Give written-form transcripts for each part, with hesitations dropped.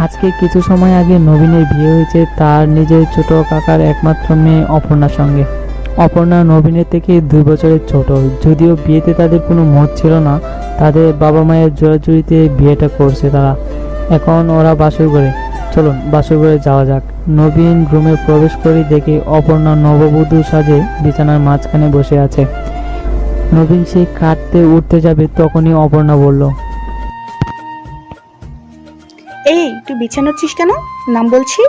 আজকে কিছু সময় আগে নবীনের বিয়ে হয়েছে তার নিজের ছোট কাকার একমাত্র মেয়ে অপর্ণার সঙ্গে। অপর্ণা নবীনের থেকে 2 বছরের ছোট। যদিও বিয়েতে তাদের কোনো মত ছিল না, তাদের বাবা মায়ের জোরাজুরিতে বিয়েটা করছে তারা। এখন ওরা বাসর ঘরে। চলুন বাসর ঘরে যাওয়া যাক। নবীন রুমে প্রবেশ করে দেখে অপর্ণা নববধূ সাজে বিছানার মাঝখানে বসে আছে। নবীন সেই কাঁদতে উঠতে যাবে তখনই অপর্ণা বলল, এই তুই বিছানাচ্ছিস কেন? নাম বলছি।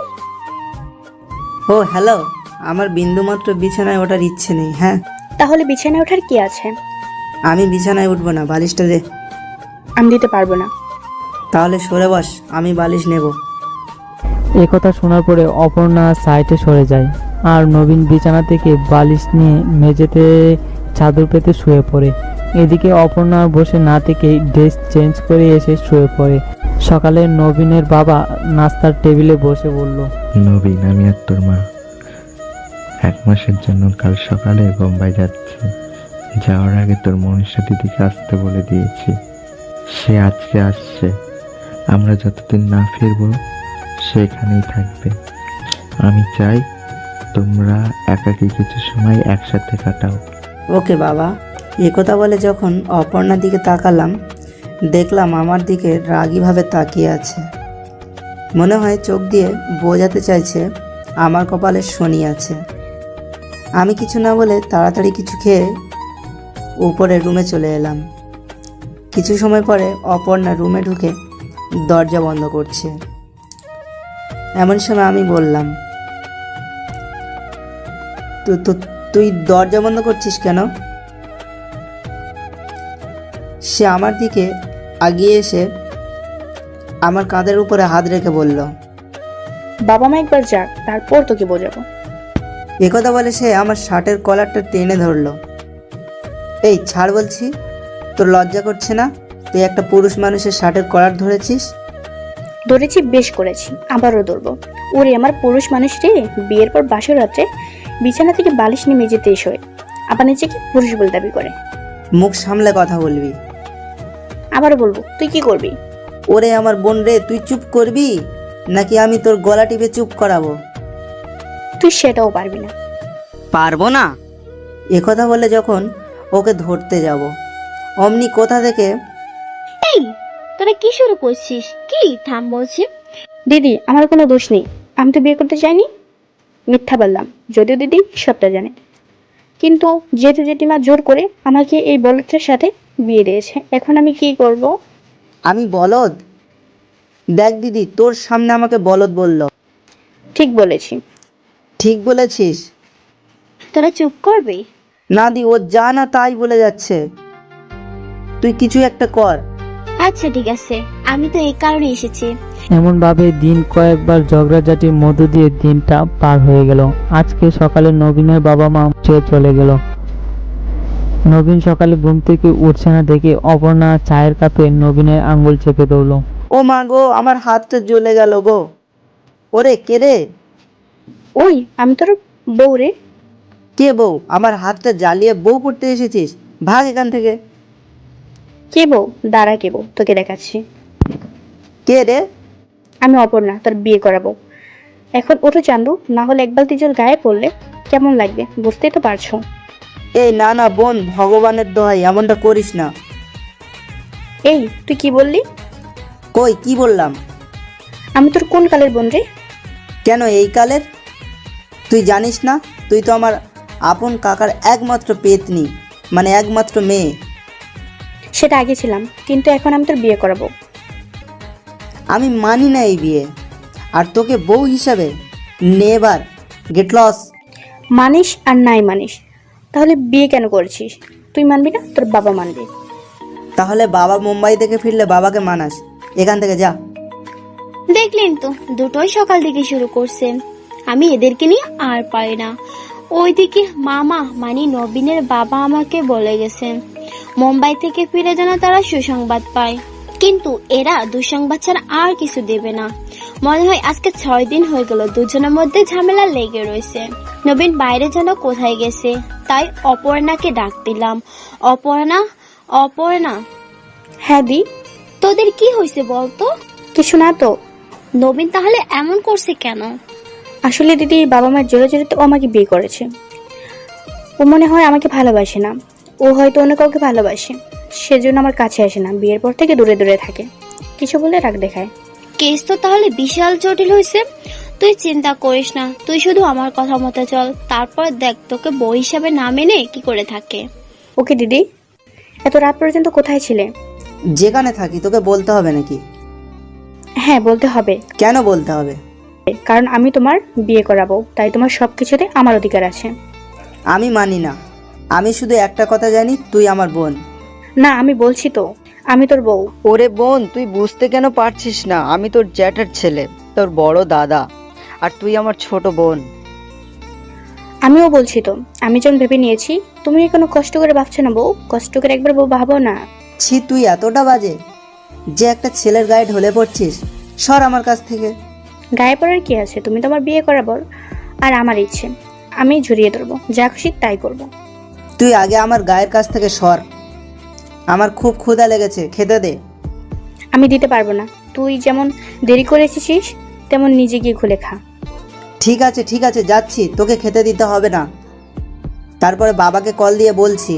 ও হ্যালো, আমার বিন্দুমাত্র বিছানায় ওঠার ইচ্ছে নেই। হ্যাঁ, তাহলে বিছানায় ওঠার কি আছে? আমি বিছানায় উঠবো না, বালিশটা দে। আমি দিতে পারবো না। তাহলে সরে বস, আমি বালিশ নেব। একথা শোনার পরে অপর্ণা সাইডে সরে যায় আর নবীন বিছানা থেকে বালিশ নিয়ে মেঝেতে চাদর পেতে শুয়ে পড়ে। এদিকে অপর্ণা বসে না থেকে ড্রেস চেঞ্জ করে এসে শুয়ে পড়ে। সকালে নবীনের বাবা নাস্তার টেবিলে বসে বলল, নবীন, আমি আর তোর মা 1 মাসের জন্য কাল সকালে বোম্বাই যাচ্ছি। যাওয়ার আগে তোর মনীষা দিদিকে আসতে বলে দিয়েছি। সে আজকে আসছে। আমরা যতদিন না ফিরবো সেখানেই থাকবে। আমি চাই তোমরা একাকী কিছু সময় একসাথে কাটাও। ওকে বাবা। একথা বলে যখন অপর্ণার দিকে তাকালাম, দেখলাম আমার দিকে রাগীভাবে তাকিয়ে আছে। মনে হয় চোখ দিয়ে বোঝাতে চাইছে আমার কপালে শনি আছে। আমি কিছু না বলে তাড়াতাড়ি কিছু খেয়ে উপরে রুমে চলে এলাম। কিছু সময় পরে অপর্ণা রুমে ঢুকে দরজা বন্ধ করছে। এমন সময় আমি বললাম, তুই দরজা বন্ধ করছিস কেন? সে আমার দিকে এগিয়ে এসে আমার কাঁধের উপরে হাত রেখে বলল, বাবা মা একবার যাক, তারপর তোকে বোঝাবো। একথা বলে সে আমার শার্টের কলারটা টেনে ধরলো। এই ছাড় বলছি, তোর লজ্জা করছে না? তুই একটা পুরুষ মানুষের শার্টের কলার ধরেছিস। ধরেছি, বেশ করেছি, আবারও ধরবো। ওরে আমার পুরুষ মানুষ রে, বিয়ের পর বাসর রাত্রে বিছানা থেকে বালিশ নিয়ে মেঝেতে শোয়, আবার নিজেকে পুরুষ বলে দাবি করে। মুখ সামলে কথা বলবি। আবারও বলবো, তুই কি করবি? ওরে আমার বোন রে, তুই চুপ করবি নাকি আমি তোর গলা টিপে চুপ করাবো? তুই সেটাও পারবি না। পারবো না? একথা বলে যখন ওকে ধরতে যাব, অমনি কোথা থেকে, এই তোরা কি শুরু করছিস? কি থাম বলছি। দিদি, আমার কোনো দোষ নেই, আমি তো বিয়ে করতে চাইনি। মিথ্যা বললাম, যদিও দিদি সবটা জানে। কিন্তু যেহেতু জেঠিমা জোর করে আমাকে এই বলদের সাথে বিয়ে দিয়েছে, এখন আমি কি করব? আমি বলদ? দেখ দিদি, তোর সামনে আমাকে বলদ বলল। ঠিক বলেছি। ঠিক বলেছিস? তোরা চুপ করবি? না দি, ও যা না তাই বলে যাচ্ছে। তুই কিছু একটা কর। আচ্ছা ঠিক আছে, আমি তো এই কারণে এসেছি। এমন ভাবে দিন কয়েকবার ঝগড়াঝাটির মধ্য দিয়ে দিনটা পার হয়ে গেল। আজকে সকালে নবীনের বাবা মা চলে গেল। নবীন সকালে ঘুম থেকে উঠছে না দেখে অপর্ণা চায়ের কাপে নবীনের আঙ্গুল চেপে ধরলো। ও মা গো, আমার হাতটা জ্বলে গেল গো। ওরে কে রে? ওই আমি তোর বউ রে। কে বউ? আমার হাতটা জ্বালিয়ে বউ করতে এসেছিস? ভাগ এখান থেকে। কে বউ? দাঁড়া, কে বউ তোকে দেখাচ্ছি। কে রে? আমি অপর্ণা, তোর বিয়ে করাবো। এখন ওঠো চান্দু, না হলে এক বালতি জল গায়ে পড়লে কেমন লাগবে বুঝতেই তো পারছো। এই না না বোন, ভগবানের দোহাই এমনটা করিস না। এই তুই কি বললি? কই কি বললাম? আমি তোর কোন কালের বোন রে? কেন এই কালের? তুই জানিস না, তুই তো আমার আপন কাকার একমাত্র পেতনি, মানে একমাত্র মেয়ে। সেটা আগে ছিলাম, কিন্তু এখন আমি তোর বিয়ে করাবো। আমি মানি না এই বিয়ে, আর তোকে বউ হিসাবে নেভার। Get lost. মানিস আর নাই মানিস, তাহলে বিয়ে কেন করেছিস? তুই মানবি না, তোর বাবা মানবে। তাহলে বাবা মুম্বাই থেকে ফিরলে বাবাকে মানাস। এখান থেকে যা। দেখলেন তো, দুটোই সকাল থেকে শুরু করছে। আমি এদেরকে নিয়ে আর পারি না। ওইদিকে মামা মানে নবীনের বাবা আমাকে বলে গেছেন মুম্বাই থেকে ফিরে যেন তারা সুসংবাদ পায়, কিন্তু এরা দুঃসংবাদ ছাড়া আর কিছু দেবে না। মনে হয় আজকে 6 দিন হয়ে গেল দুজনের মধ্যে ঝামেলা লেগে রয়েছে। নবীন বাইরে যেন কোথায় গেছে, তাই অপর্ণাকে ডাক দিলাম। অপর্ণা, অপর্ণা। হ্যাঁ দি। তোদের কি হয়েছে বলতো? কিছু না তো। নবীন তাহলে এমন করছে কেন? আসলে দিদি, বাবা মার জোরে জোরে তো ও আমাকে বিয়ে করেছে। ও মনে হয় আমাকে ভালোবাসে না, ও হয়তো অন্য কাউকে ভালোবাসে, সেজন্য আমার কাছে আসে না, বিয়ের পর থেকে দূরে দূরে থাকে, কিছু বলে রাগ দেখায়। কেস তো তাহলে বিশাল জটিল হয়েছে। তুই চিন্তা করিস না, তুই শুধু আমার কথা মতো চল, তারপর দেখ তোকে বউ হিসাবে না মেনে কি করে থাকে। ওকে দিদি, এত রাত পর্যন্ত কোথায় ছিলে? যেখানে থাকি তোকে বলতে হবে নাকি? হ্যাঁ, বলতে হবে, কেন বলতে হবে? কারণ আমি তোমার বিয়ে করাবো, তাই তোমার সব কিছুতে আমার অধিকার আছে। আমি মানি না। আমি শুধু একটা কথা জানি, তুই আমার বোন। না, আমি বলছি তো, আমি তোর বউ। ওরে বোন, তুই বুঝতে কেন পারছিস না? আমি তোর জ্যাঠার ছেলে, তোর বড় দাদা, আর তুই আমার ছোট বোন। আমিও বলছি তো, আমি যখন ভেবে নিয়েছি, তুমি কোনো কষ্ট করে ভাবছো না বউ, কষ্ট করে একবার বউ ভাবো না। ছি, তুই এতটা বাজে যে একটা ছেলের গায়ে ঢলে পড়ছিস? সর আমার কাছ থেকে। গায়ে পড়ার কি আছে? তুমি তোমার বিয়ে করাবো, আর আমার ইচ্ছে আমি ঝরিয়ে ধরবো, যা খুশি তাই করবো। তুই আগে আমার গায়ের কাছ থেকে সর। আমার খুব ক্ষুধা লেগেছে, খেতে দে। আমি দিতে পারবো না, তুই যেমন দেরি করে এসেছিস তেমন নিজে গিয়ে খুলে খা। ঠিক আছে ঠিক আছে, যাচ্ছি, তোকে খেতে দিতে হবে না। তারপরে বাবাকে কল দিয়ে বলছি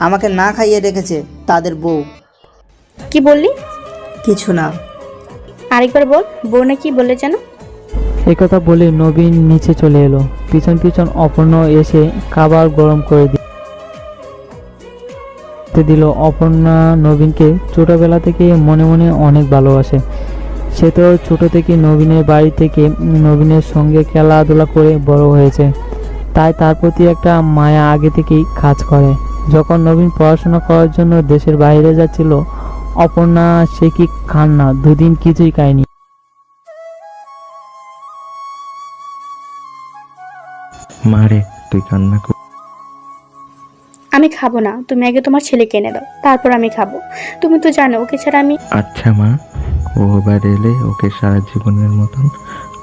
আমাকে না খাইয়ে রেখেছে তাদের বউ। কি বললি? কিছু না। আরেকবার বল, বউ নাকি বলে যেন। একথা বলে নবীন নিচে চলে এলো। পিছন পিছন অপর্ণা এসে খাবার গরম করে দিল। অপর্ণা নবীনকে ছোটবেলা থেকে মনে মনে অনেক ভালোবাসে। সে তো ছোট থেকে নবীনের বাড়ি থেকে নবীনের সঙ্গে খেলাধুলা করে বড় হয়েছে, তাই তার প্রতি একটা মায়া আগে থেকেই কাজ করে। যখন নবীন পড়াশোনা করার জন্য দেশের বাইরে যাচ্ছিল, অপর্ণা সে কি কান্না, দুদিন কিছুই খায়নি। মারে, তুই কান্না কর। আমি খাবো না, তুমি আগে তোমার ছেলেকে এনে দাও, তারপর আমি খাবো। তুমি তো জানো ওকে ছাড়া আমি। আচ্ছা মা, ও এবার এলে ওকে সারা জীবনের মতন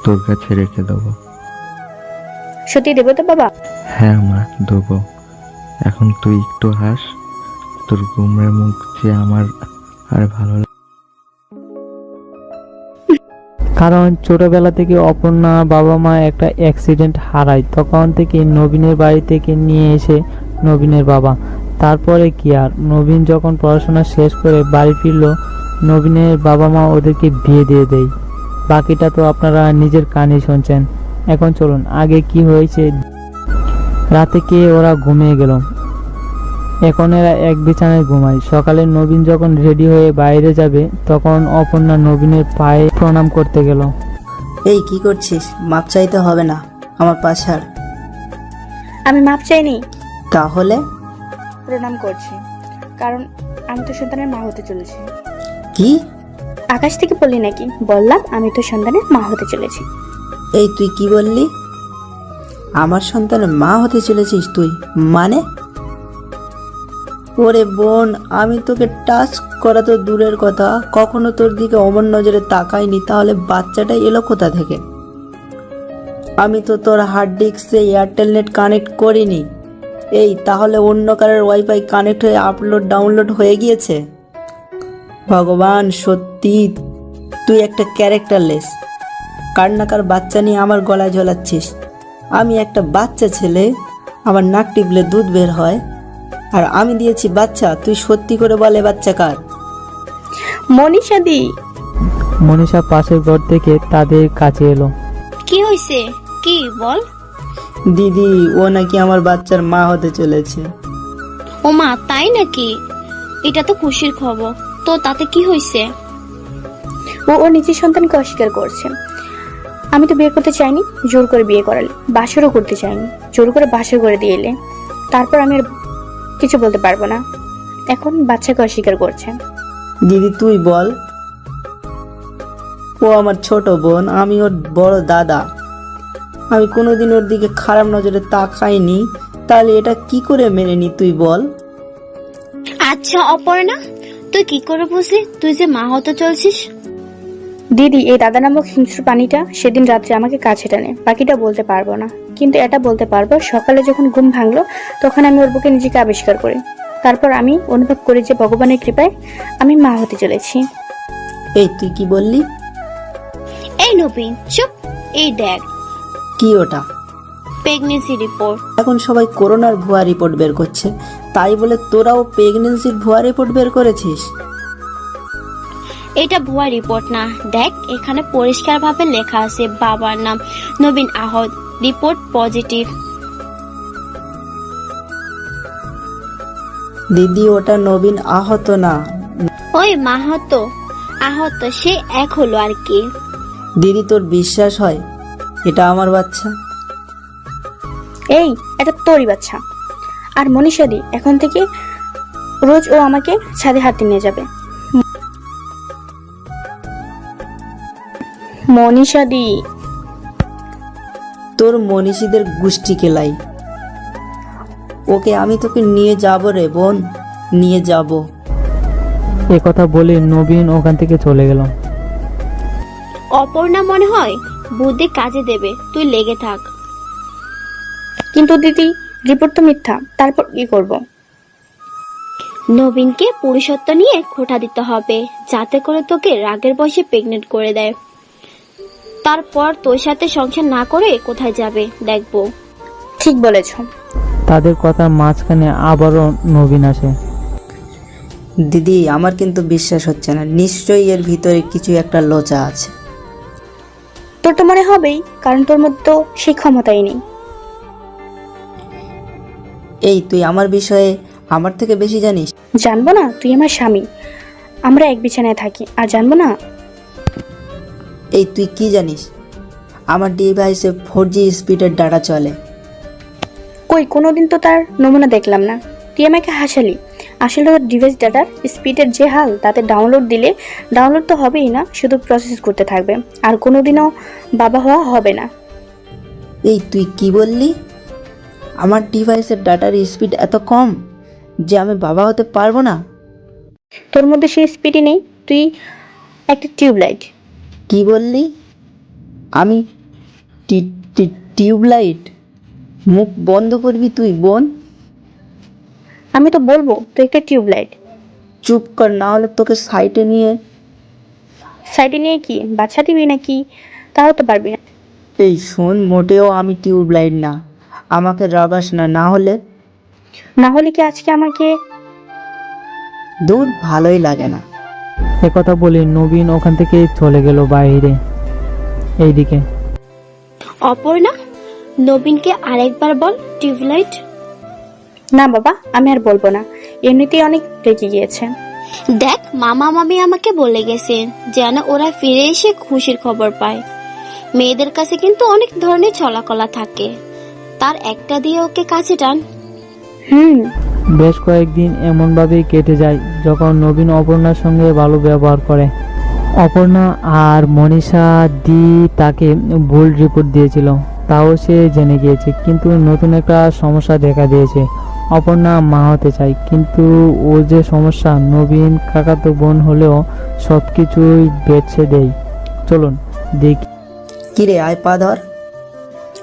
তোর কাছে রেখে দেবো। সত্যি দেবো তো বাবা? হ্যাঁ মা, দেবো। এখন তুই একটু হাস, তোর গুমরা মুখ যে আমার আর ভালো লাগে। কারণ ছোটবেলা থেকে অপর্ণা বাবা মা একটা অ্যাক্সিডেন্ট হারায়, তখন থেকে নবীনের বাড়ি থেকে নিয়ে এসে নবীনের বাবা। তারপরে কি আর, নবীন যখন পড়াশোনা শেষ করে বাড়ি ফিরলো, নবীনের বাবা মা ওদেরকে বিয়ে দিয়ে দেয়। বাকিটা তো আপনারা নিজের কানে শুনছেন। এখন চলুন আগে কি হয়েছে। রাতে কে ওরা ঘুমিয়ে গেল, এখন এরা এক বিছানায় ঘুমায়। সকালে নবীন যখন রেডি হয়ে বাইরে যাবে, তখন অপর্ণা নবীনের পায়ে প্রণাম করতে গেল। এই কি করছিস? মাপ চাইতে হবে না, আমার পাশে আর। আমি মাপ চাইনি। তাহলে প্রণাম করছি, কারণ আমি তো সন্তানের মা হতে চলেছি। কি? আকাশ থেকে পড়লি নাকি? বললাম আমি তো সন্তানের মা হতে চলেছি। এই তুই কি বললি? আমার সন্তানের মা হতে চলেছিস তুই? মানে? ওরে বোন, আমি তোকে টাচ করা তো দূরের কথা, কখনো তোর দিকে অমন নজরে তাকাইনি, তাহলে বাচ্চাটা এলো কোথা থেকে? আমি তো তোর হার্ড ডিস্কে এয়ারটেল নেট কানেক্ট করিনি। এই তাহলে অন্য কারোর ওয়াইফাই কানেক্ট হয়ে আপলোড ডাউনলোড হয়ে গিয়েছে? ভগবান, সত্যি তুই একটা ক্যারেক্টারলেস। কার না কার বাচ্চা নিয়ে আমার গলায় ঝোলাচ্ছিস। আমি একটা বাচ্চা ছেলে, আমার নাক টিপলে দুধ বের হয়, আর আমি দিয়েছি বাচ্চা। তুই সত্যি করে বলে বাচ্চা কার? মনীষা দি। মনীষা পাশের ঘর থেকে তাদের কাছে এলো। কি হয়েছে, কি বল? দিদি, ও নাকি আমার বাচ্চার মা হতে চলেছে। ও মা, তাই নাকি? এটা তো খুশির খবর। তো তাতে কি হয়েছে? ও ওর নিজের সন্তানকে অস্বীকার করছে। আমি তো বিয়ে করতে চাইনি, জোর করে বিয়ে করালে। বাসরও করতে চাইনি, জোর করে বাসর করে দিয়ে এলে। তারপর আমি আর কিছু বলতে পারবো না। এখন বাচ্চাকে অস্বীকার করছে। দিদি তুই বল, ও আমার ছোট বোন, আমি ওর বড় দাদা। আমি কোনোদিন ওর দিকে খারাপ নজরে তাকাইনি, তাহলে এটা কি করে মেনে নি তুই বল? আচ্ছা অপর্ণা, তুই কি করে বুঝলি তুই যে মা হতে চলছিস? দিদি, এই দাদা নামক হিংস্র প্রাণীটা সেদিন রাত্রে আমাকে কাছে টানে। বাকিটা বলতে পারবো না, কিন্তু এটা বলতে পারবো, সকালে যখন ঘুম ভাঙলো তখন আমি ওর বুকে নিজেকে আবিষ্কার করি। তারপর আমি অনুভব করি যে ভগবানের কৃপায় আমি মা হতে চলেছি। এই তুই কি বললি? এই নবীন চুপ, এই দেখ কি ওটা? Pregnancy report. এখন সবাই করোনার ভুয়া রিপোর্ট বের করছে, তাই বলে তোরাও প্রেগনেন্সির ভুয়া রিপোর্ট বের করেছিস? এটা ভুয়া রিপোর্ট না, দেখ এখানে পরিষ্কার ভাবে লেখা আছে বাবার নাম নবীন আহত, রিপোর্ট পজিটিভ। দিদি ওটা নবীন আহত না। ওই মাহাতো আহত, সে এক হলো আর কি। দিদি তোর বিশ্বাস হয় এটা আমার বাচ্চা? এই, এটা তোরই বাচ্চা। আর মনীষাদি এখন থেকে রোজ ও আমাকে ছাদে হাতে নিয়ে যাবে। মনীষাদি, তোর মনীষীদের গোষ্ঠী কেলাই। ওকে আমি তোকে নিয়ে যাব রে বোন, নিয়ে যাব। এ কথা বলে নবীন ওখান থেকে চলে গেল। অপর্ণা মনে হয় বুদ্ধি কাজে দেবে, তুই লেগে থাক। কিন্তু দিদি রিপোর্ট তো মিথ্যা, তারপর কি করব? নবীনকে পুরুষত্ব নিয়ে খোঁটা দিতে হবে, যাতে করে তোকে রাগের বয়সে প্রেগনেন্ট করে দেয়। তারপর তোর সাথে সংসার না করে কোথায় যাবে দেখবো। ঠিক বলেছ। তাদের কথার মাঝখানে আবারও নবীন আসে। দিদি আমার কিন্তু বিশ্বাস হচ্ছে না, নিশ্চয়ই এর ভিতরে কিছু একটা লোচা আছে। তোর তো মনে হবেই, কারণ তোর মধ্যে তো সেই ক্ষমতাই নেই। এই তুই আমার বিষয়ে আমার থেকে বেশি জানিস? জানবো না? তুই আমার স্বামী, আমরা এক বিছানায় থাকি, আর জানবো না? এই তুই কি জানিস? আমার ডিভাইসে 4G স্পিডের ডাটা চলে। কই, কোনোদিন তো তার নমুনা দেখলাম না। তুই আমাকে হাসালি। আসলে ওর ডিভাইস ডাটার স্পিডের যে হাল, তাতে ডাউনলোড দিলে ডাউনলোড তো হবেই না, শুধু প্রসেস করতে থাকবে, আর কোনোদিনও বাবা হওয়া হবে না। এই তুই কি বললি? আমার ডিভাইসের ডাটার স্পিড এত কম যে আমি বাবা হতে পারবো না? তোর মধ্যে সেই স্পিডই নেই, তুই একটা টিউবলাইট। কি বললি? আমি টিউবলাইট? মুখ বন্ধ করবি তুই বোন। আমি তো বলবো তুই একটা টিউবলাইট। চুপ কর, না হলে তোকে সাইটে নিয়ে। সাইডে নিয়ে কি বাচ্চা দিবি নাকি? তাও তো পারবি না। এই শোন, মোটেও আমি টিউবলাইট না, আমাকে রাগাস না, না হলে। না হলে কি আজকে আমাকে? দূর, ভালোই লাগে না। এ কথা বলে নবীন ওখান থেকে চলে গেল বাইরে। এইদিকে অপর্ণা, নবীনকে আরেকবার বল টিউবলাইট। না বাবা, আমি আর বলবো না, এমনিতেই অনেক রেগে গিয়েছে। দেখ মামা মামি আমাকে বলে গেছে যেন ওরা ফিরে এসে খুশির খবর পায়। মেয়েদের কাছে কিন্তু অনেক ধরনের ছলাকলা থাকে, তার একটা দিয়ে ওকে কাছে টান। বেশ কয়েকদিন এমনভাবেই কেটে যায় যখন নবীন অপর্ণার সঙ্গে ভালো ব্যবহার করে। অপর্ণা আর মনীষা দি তাকে ভুল রিপোর্ট দিয়েছিল, তাও সে জেনে গিয়েছে, কিন্তু নতুন একটা সমস্যা দেখা দিয়েছে। অপর্ণা মা হতে চায়, কিন্তু ও যে সমস্যা, নবীন কাকাতো বোন হলেও সবকিছুই বেছে দেয়। চলুন দেখি। কিরে, আয় পা ধর।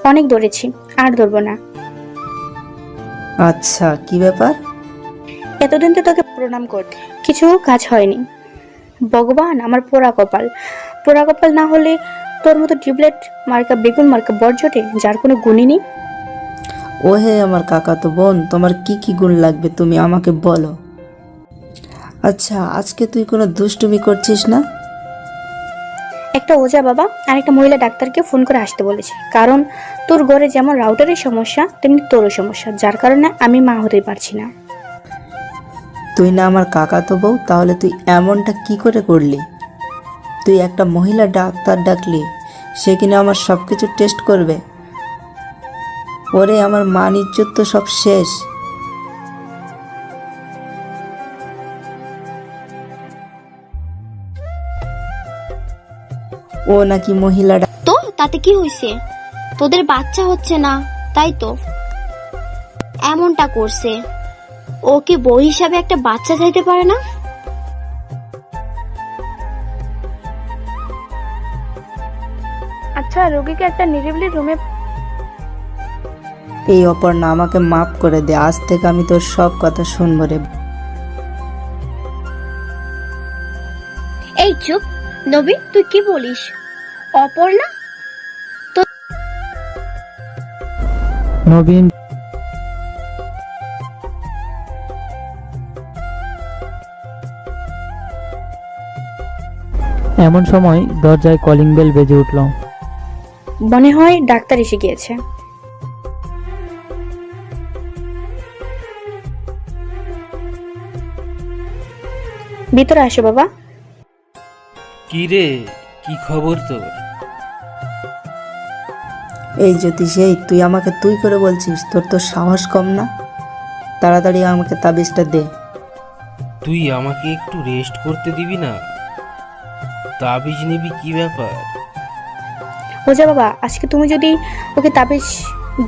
অনেক দৌড়েছি, আর দৌড়বো না। আচ্ছা, কি ব্যাপার? এতদিন তো তোকে প্রণাম করতে কিছু কাজ হয়নি। ভগবান, আমার পোড়া কপাল। পোড়া কপাল না হলে তোর মতো টিউবলাইট মার্কা বেগুন মার্কা বর্জটে, যার কোনো গুণই নেই। ও হে আমার কাকাতো বোন, তোমার কি কি গুণ লাগবে তুমি আমাকে বলো। আচ্ছা, আজকে তুই কোনো দুষ্টুমি করছিস না? একটা ওঝা বাবা আর একটা মহিলা ডাক্তারকে ফোন করে আসতে বলেছে, কারণ তোর ঘরে যেমন রাউটারের সমস্যা, তেমনি তোরও সমস্যা, যার কারণে আমি মা হতে পারছি না। তুই না আমার কাকাতো বউ, তাহলে তুই এমনটা কি করে করলি? তুই একটা মহিলা ডাক্তার ডাকলি, সে কিনা আমার সব কিছু টেস্ট করবে? ওরে, আমার মান ইজ্জত তো সব শেষ। ও নাকি মহিলা তো তাতে কি হয়েছে? তোদের বাচ্চা হচ্ছে না, তাই তো এমনটা করছে। ও কি বউ হিসাবে একটা বাচ্চা চাইতে পারে না? আচ্ছা, রোগীকে একটা নিরিবিলি রুমে। এই অপর্ণা, আমাকে মাফ করে দে, আজ থেকে আমি তোর সব কথা শুনবো রে। এই চুপ নবীন, তুই কি বলিস? অপর্ণা? নবীন এমন সময় দরজায় কলিং বেল বেজে উঠল। মনে হয় ডাক্তার এসে গিয়েছে। ভিতরে আসো বাবা। কি রে, কি খবর তোর? এই জ্যোতিষ, এই তুই আমাকে তুই করে বলছিস? তোর তো সাহস কম না? তাড়াতাড়ি আমাকে তাবিজটা দে। তুই আমাকে একটু রেস্ট করতে দিবি না? তাবিজ নিবি কি ব্যাপার? ওজা বাবা, আজকে তুমি যদি ওকে তাবিজ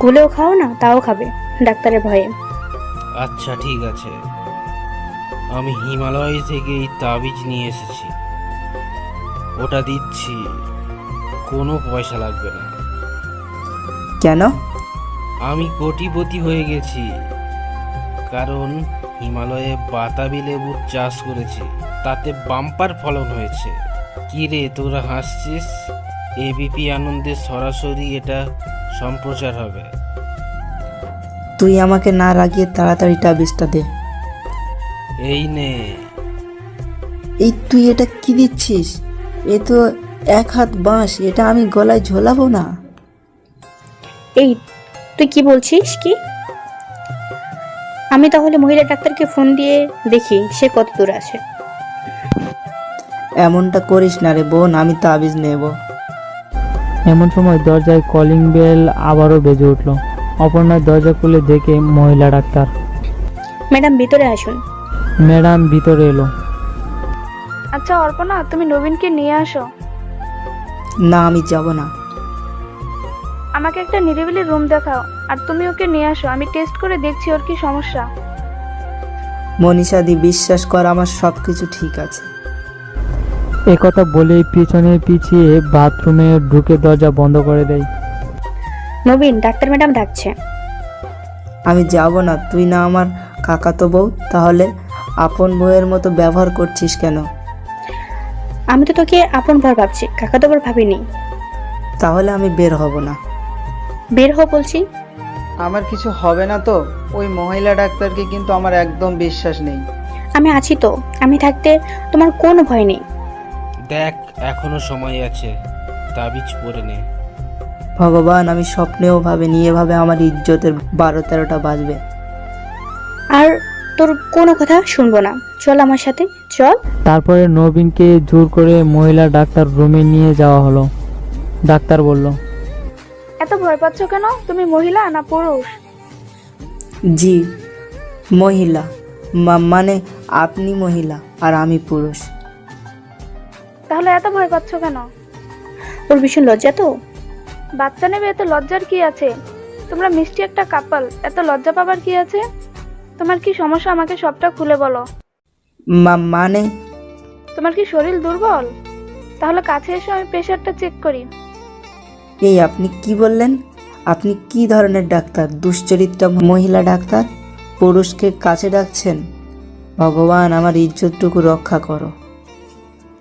গুলেও খাও না, তাও খাবে ডাক্তারের ভয়ে। আচ্ছা ঠিক আছে, আমি হিমালয় থেকে এই তাবিজ নিয়ে এসেছি, ওটা দিচ্ছি, কোনো পয়সা লাগবে না। কেন? আমি কোটিপতি হয়ে গেছি, কারণ হিমালয়ে বাতাবি লেবুর চাষ করেছি, তাতে বাম্পার ফলন হয়েছে। কি রে তোরা হাসছিস? এবিপি আনন্দে সরাসরি এটা সম্প্রচার হবে। তুই আমাকে না রাগিয়ে তাড়াতাড়ি তাবিজটা দে। এই নে। এই তুই এটা কি দিচ্ছিস? এ তো এক হাত বাঁশ, এটা আমি গলায় ঝোলাবো না। এই তুই কি বলছিস? কি? আমি তাহলে মহিলা ডাক্তারকে ফোন দিয়ে দেখি সে কত দূর আছে। এমনটা করিস না রে বোন, আমি তাবিজ নেব। এমন সময় দরজায় কলিং বেল আবারও বেজে উঠল। অপর্ণা দরজা খুলে দেখে মহিলা ডাক্তার। ম্যাডাম ভিতরে আসুন। ম্যাডাম ভিতরে এলো। আচ্ছা অর্পণা, তুমি নবীনকে নিয়ে আসো। না, আমি যাব না। আমাকে একটা নিরিবিলি রুম দেখাও, আর তুমি ওকে নিয়ে আসো, আমি টেস্ট করে দেখছি ওর কি সমস্যা। মনীষাদি, বিশ্বাস কর, আমার সব কিছু ঠিক আছে। একথা বলে পিছনে পিছিয়ে বাথরুমে ঢুকে দরজা বন্ধ করে দেয়। নবীন, ডাক্তার ম্যাডাম ডাকছে। আমি যাব না। তুই না আমার কাকাতো বউ, তাহলে আপন বউয়ের মতো ব্যবহার করছিস কেন? আমি তো তোকে আপন ভর ভাবছি, কাকা তো ভাবিনি। তাহলে আমি বের হব না। বের হ বলছি। আমার কিছু হবে না তো? ওই মহিলা ডাক্তারকে কিন্তু আমার একদম বিশ্বাস নেই। আমি আছি তো, আমি থাকতে তোমার কোনো ভয় নেই। দেখ, এখনো সময় আছে, তাবিজ পরে নে। ভগবান, আমি স্বপ্নেও ভাবিনি এভাবে আমার ইজ্জতের 12-13টা বাজবে। আর তোর কোনো কথা শুনবো না, চল আমার সাথে চল। তারপরে নবীনকে জোর করে মহিলা ডাক্তার রুমে নিয়ে যাওয়া হলো। ডাক্তার বলল, এত ভয় পাচ্ছ কেন? তুমি মহিলা না পুরুষ? জি, মহিলা। মানে আপনি মহিলা আর আমি পুরুষ। তাহলে এত ভয় পাচ্ছ কেন? ওর ভীষণ লজ্জা তো। বাচ্চা নেবে, এত লজ্জার কি আছে? তোমরা মিষ্টি একটা কাপল, এত লজ্জা পাবার কি আছে? তোমার কি সমস্যা আমাকে সবটা খুলে বলো। মানে তোমার কি শরীর দুর্বল? তাহলে কাছে এসে আমি প্রেশারটা চেক করি। এই আপনি কি বললেন? আপনি কি ধরনের ডাক্তার? দুশ্চরিত্রা মহিলা ডাক্তার, পুরুষকে কাছে ডাকছেন? ভগবান, আমার ইজ্জতটুকু রক্ষা করো।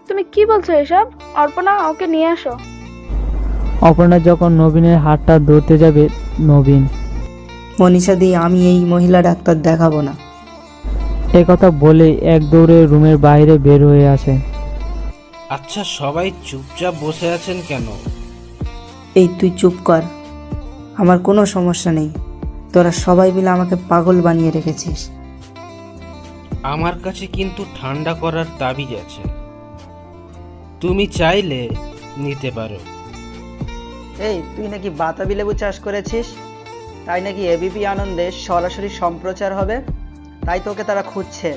তুমি কি বলছো এসব? অর্পণা, ওকে নিয়ে আসো। অপর্ণা যখন নবীনের হাতটা ধরতে যাবে, নবীন, মনীষাদি, আমি এই মহিলা ডাক্তার দেখাবো না। একথা বলে এক দৌড়ে রুমের বাইরে বের হয়ে আসে। আচ্ছা, সবাই চুপচাপ বসে আছেন কেন? এই তুই চুপ কর, আমার কোনো সমস্যা নেই। তোরা সবাই মিলে আমাকে পাগল বানিয়ে রেখেছিস। আমার কাছে কিন্তু ঠান্ডা করার তাবিজ আছে, তুমি চাইলে নিতে পারো। এই, তুই নাকি বাতাবি লেবু চাষ করেছিস, তাই নাকি এবিপি আনন্দে সরাসরি সম্প্রচার হবে, তাই তোকে তারা খুঁজছে।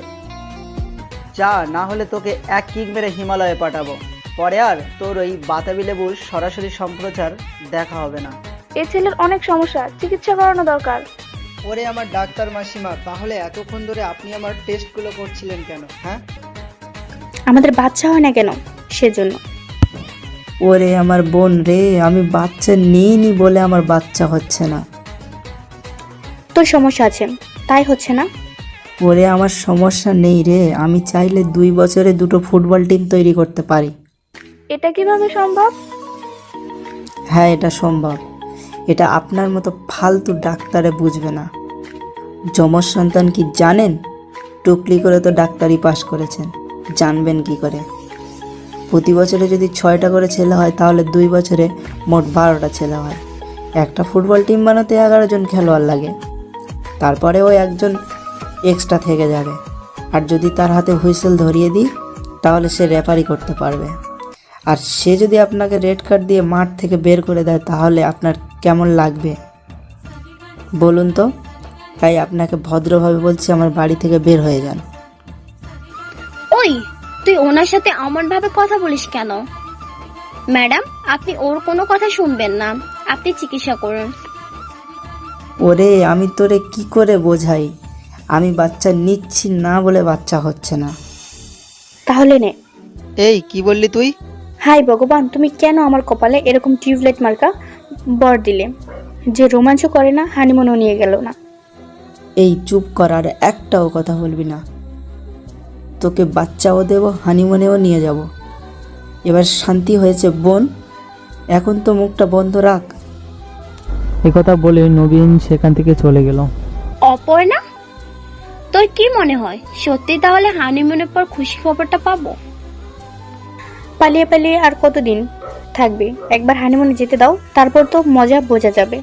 যা, না হলে তোকে এক কিক মেরে হিমালয়ে পাঠাবো, পরে আর তোর ওই বাতাবি লেবুর সরাসরি সম্প্রচার দেখা হবে না। এই ছেলের অনেক সমস্যা, চিকিৎসা করানো দরকার। ওরে আমার ডাক্তার মাসিমা, তাহলে এতক্ষণ ধরে আপনি আমার টেস্টগুলো করছিলেন কেন? হ্যাঁ, আমাদের বাচ্চা হয় না কেন, সেজন্য। ওরে আমার বোন রে, আমি বাচ্চা নিইনি বলে আমার বাচ্চা হচ্ছে না। তোর সমস্যা আছে তাই হচ্ছে না। ওরে আমার সমস্যা নেই রে, আমি চাইলে 2 বছরে 2টো ফুটবল টিম তৈরি করতে পারি। এটা কিভাবে সম্ভব? হ্যাঁ, এটা সম্ভব। এটা আপনার মতো ফালতু ডাক্তারে বুঝবে না। যমজ সন্তান কি জানেন? টুকলি করে তো ডাক্তারি পাশ করেছেন, জানবেন কি করে? প্রতি বছরে যদি 6টা করে ছেলে হয় তাহলে 2 বছরে মোট 12টা ছেলে হয়। একটা ফুটবল টিম বানাতে 11 জন খেলোয়াড় লাগে, তারপরে ওই একজন এক্সট্রা থেকে যাবে। আর যদি তার হাতে হুইসেল ধরিয়ে দিই তাহলে সে রেফারি করতে পারবে। আর সে যদি আপনাকে রেড কার্ড দিয়ে মাঠ থেকে বের করে দেয় তাহলে আপনার কেমন লাগবে বলুন তো? তাই আপনাকে ভদ্রভাবে বলছি, আমার বাড়ি থেকে বের হয়ে যান। ওই, তুই ওনার সাথে এমন ভাবে কথা বলিস কেন? ম্যাডাম, আপনি ওর কোনো কথা শুনবেন না, আপনি চিকিৎসা করুন। ওরে, আমি তোরে কি করে বোঝাই? আমি বাচ্চা নিচ্ছি না বলে বাচ্চা হচ্ছে না। তাহলে নে। এই কি বললি তুই? হাই ভগবান, তুমি কেন আমার কপালে এরকম টিউবলাইট মার্কা বর দিলে? যে রোমাঞ্চ করে না, হানিমুনও নিয়ে গেল না। এই চুপ কর, আর একটাও কথা বলবি না। তোকে বাচ্চাও দেব, হানিমুনেও নিয়ে যাব। এবার শান্তি হয়েছে বোন, এখন তো মুখটা বন্ধ রাখ। একথা বলে নবীন সেখান থেকে চলে গেল। অপর্ণা, তোর কি মনে হয় সত্যি তাহলে হানিমুনের পর খুশি খবরটা পাবো? পালিয়ে পালিয়ে আর কতদিন থাকবে? একবার হানিমুনে যেতে দাও, তারপর তো মজা বোঝা যাবে।